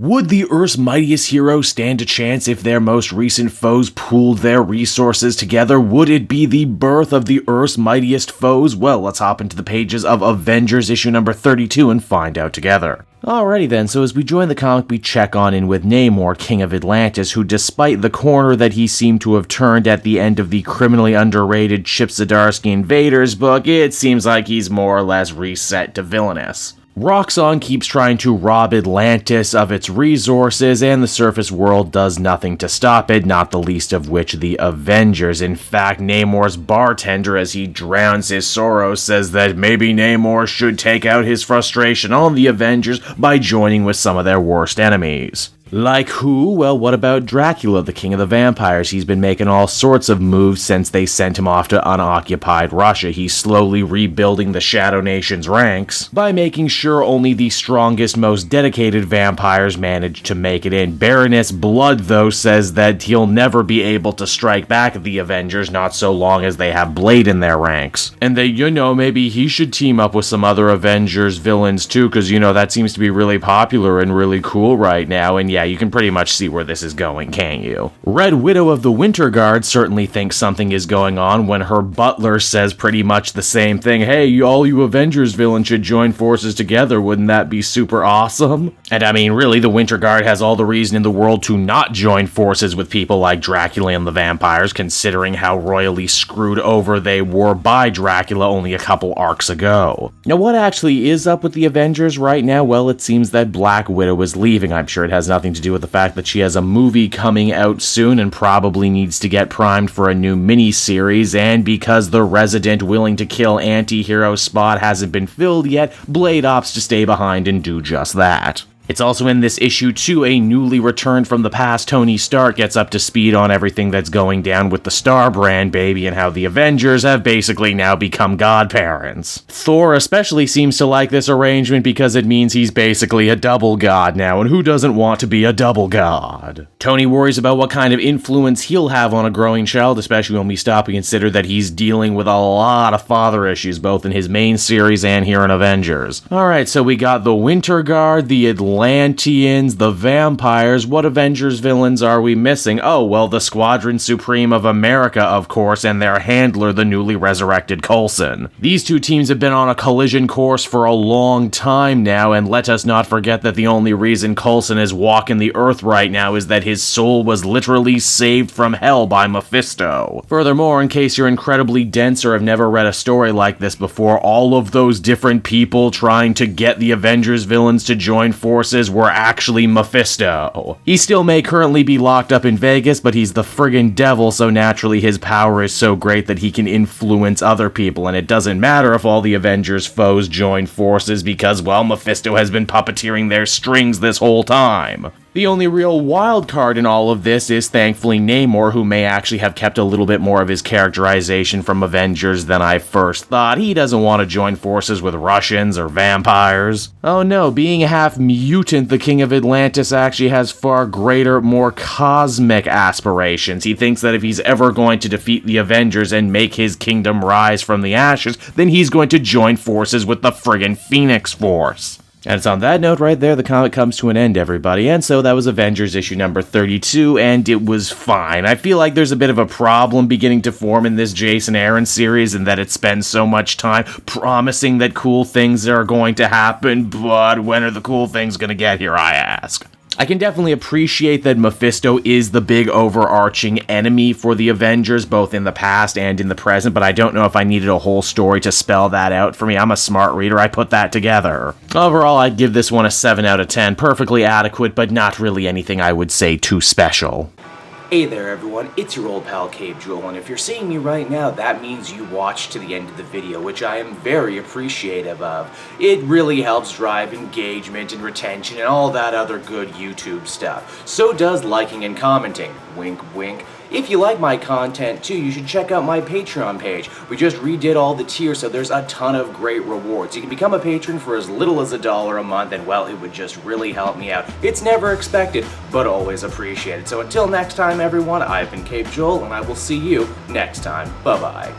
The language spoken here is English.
Would the Earth's mightiest heroes stand a chance if their most recent foes pooled their resources together? Would it be the birth of the Earth's mightiest foes? Well, let's hop into the pages of Avengers issue number 32 and find out together. Alrighty then, so as we join the comic, we check on in with Namor, King of Atlantis, who despite the corner that he seemed to have turned at the end of the criminally underrated Chip Zdarsky Invaders book, it seems like he's more or less reset to villainous. Roxxon keeps trying to rob Atlantis of its resources, and the surface world does nothing to stop it, not the least of which the Avengers. In fact, Namor's bartender, as he drowns his sorrow, says that maybe Namor should take out his frustration on the Avengers by joining with some of their worst enemies. Like who? Well, what about Dracula, the king of the vampires? He's been making all sorts of moves since they sent him off to unoccupied Russia. He's slowly rebuilding the Shadow Nation's ranks by making sure only the strongest, most dedicated vampires manage to make it in. Baroness Blood, though, says that he'll never be able to strike back at the Avengers, not so long as they have Blade in their ranks. And that, maybe he should team up with some other Avengers villains too, because, that seems to be really popular and really cool right now, and yeah, you can pretty much see where this is going, can't you? Red Widow of the Winter Guard certainly thinks something is going on when her butler says pretty much the same thing. Hey, all you Avengers villains should join forces together, wouldn't that be super awesome? And I mean, really, the Winter Guard has all the reason in the world to not join forces with people like Dracula and the vampires, considering how royally screwed over they were by Dracula only a couple arcs ago. Now, what actually is up with the Avengers right now? Well, it seems that Black Widow is leaving. I'm sure it has nothing to do with the fact that she has a movie coming out soon and probably needs to get primed for a new mini-series, and because the resident willing to kill anti-hero spot hasn't been filled yet, Blade opts to stay behind and do just that. It's also in this issue, too, a newly returned from the past Tony Stark gets up to speed on everything that's going down with the Star Brand baby and how the Avengers have basically now become godparents. Thor especially seems to like this arrangement because it means he's basically a double god now, and who doesn't want to be a double god? Tony worries about what kind of influence he'll have on a growing child, especially when we stop and consider that he's dealing with a lot of father issues, both in his main series and here in Avengers. Alright, so we got the Winter Guard, the Atlanteans, the vampires. What Avengers villains are we missing? Oh, well, the Squadron Supreme of America, of course, and their handler, the newly resurrected Coulson. These two teams have been on a collision course for a long time now, and let us not forget that the only reason Coulson is walking the earth right now is that his soul was literally saved from hell by Mephisto. Furthermore, in case you're incredibly dense or have never read a story like this before, all of those different people trying to get the Avengers villains to join forces were actually Mephisto. He still may currently be locked up in Vegas, but he's the friggin' devil, so naturally his power is so great that he can influence other people, and it doesn't matter if all the Avengers foes join forces because, well, Mephisto has been puppeteering their strings this whole time. The only real wild card in all of this is thankfully Namor, who may actually have kept a little bit more of his characterization from Avengers than I first thought. He doesn't want to join forces with Russians or vampires. Oh no, being half mutant, the King of Atlantis actually has far greater, more cosmic aspirations. He thinks that if he's ever going to defeat the Avengers and make his kingdom rise from the ashes, then he's going to join forces with the friggin' Phoenix Force. And it's on that note right there the comic comes to an end, everybody, and so that was Avengers issue number 32, and it was fine. I feel like there's a bit of a problem beginning to form in this Jason Aaron series, in that it spends so much time promising that cool things are going to happen, but when are the cool things going to get here, I ask? I can definitely appreciate that Mephisto is the big overarching enemy for the Avengers, both in the past and in the present, but I don't know if I needed a whole story to spell that out for me. I'm a smart reader, I put that together. Overall, I'd give this one a 7 out of 10. Perfectly adequate, but not really anything I would say too special. Hey there everyone, it's your old pal Cave Jewel, and if you're seeing me right now, that means you watched to the end of the video, which I am very appreciative of. It really helps drive engagement and retention and all that other good YouTube stuff. So does liking and commenting. Wink wink. If you like my content too, you should check out my Patreon page. We just redid all the tiers, so there's a ton of great rewards. You can become a patron for as little as $1 a month, and well, it would just really help me out. It's never expected, but always appreciated. So until next time everyone, I've been Cave Joel, and I will see you next time. Bye-bye.